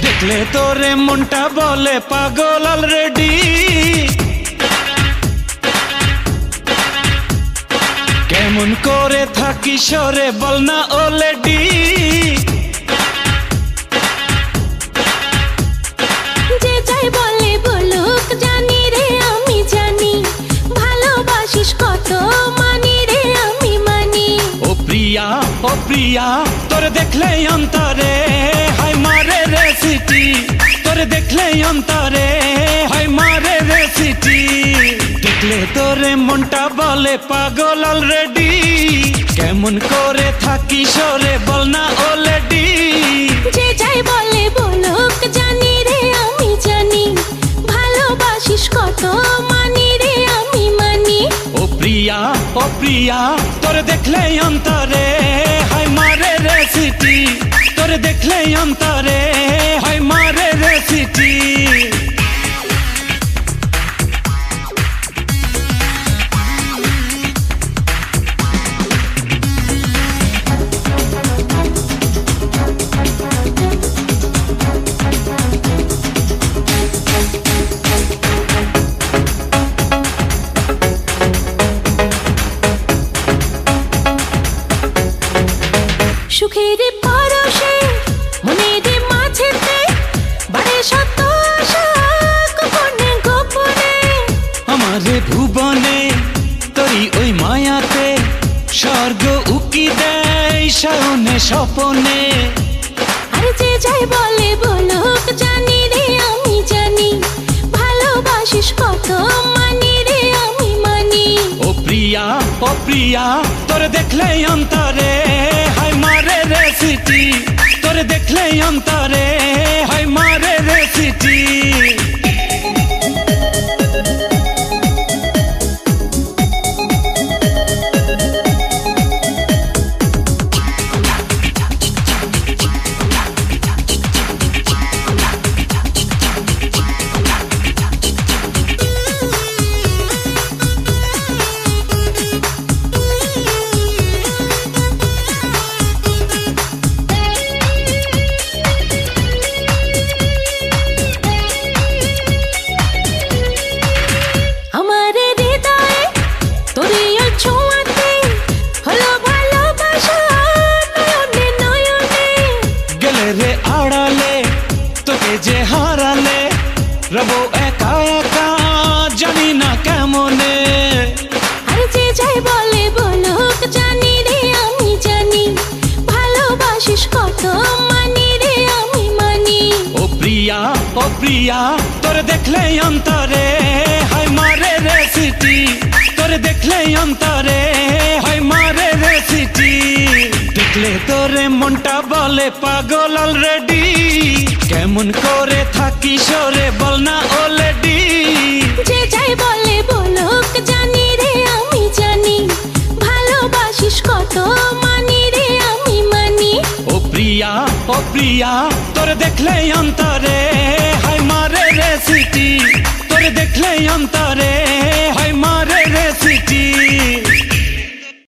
দেখলে তোরে মনটা বলে পাগল অলরেডি, কেমন করে থাকি সরে বল না অলরেডি। যে যাই বলে বলুক জানি রে আমি জানি, ভালোবাসিস কত মানি রে আমি মানি। ও প্রিয়া তোরে দেখলে অন্তরে হাই মারে রে সিটি, তোরে দেখলে অন্তরে হাই মারে রে সিটি। দেখলে তোরে মনটা বলে পাগল অলরেডি, কেমন করে থাকি সরে বল না অলরেডি। যে যাই বলে বলুক জানি রে আমি জানি, ভালোবাসিস কত মানি রে আমি মানি। ও প্রিয়া তোরে দেখলে অন্তরে হাই মারে রে সিটি, তোরে দেখলে অন্তরে হাই মারে রে সিটি। সুখের পরশে মনের মাঝেতে বাড়ে শত আশা গোপনে গোপনে। আমারে ভুবনে তোরি ওই মায়াতে স্বর্গ উকি দেয় শয়নে স্বপনে। আরে যে যাই বলে বলুক জানি রে আমি জানি, ভালোবাসিস কত মানি রে আমি মানি। ও প্রিয়া তোরে দেখলে অন্তরে হাই মারে রে সিটি, তোরে দেখলে অন্তরে হাই মারে রে সিটি। যে হারালে রবো একা একা জানি না কেমনে। আরে যে যাই বলে বলুক জানি রে আমি জানি, ভালোবাসিস কত মানি রে আমি মানি। ও প্রিয়া তোরে দেখলে অন্তরে হাই মারে রে সিটি, তোরে দেখলে অন্তরে হাই মারে রে সিটি। দেখলে তোরে মনটা বলে পাগল অলরেডি, কেমন করে থাকি সরে বল না অলরেডি। যে যাই বলে বলুক জানি রে আমি জানি, ভালোবাসিস কত মানি রে আমি মানি। ও প্রিয়া তোরে দেখলে অন্তরে হাই মারে রে সিটি, তোরে দেখলে অন্তরে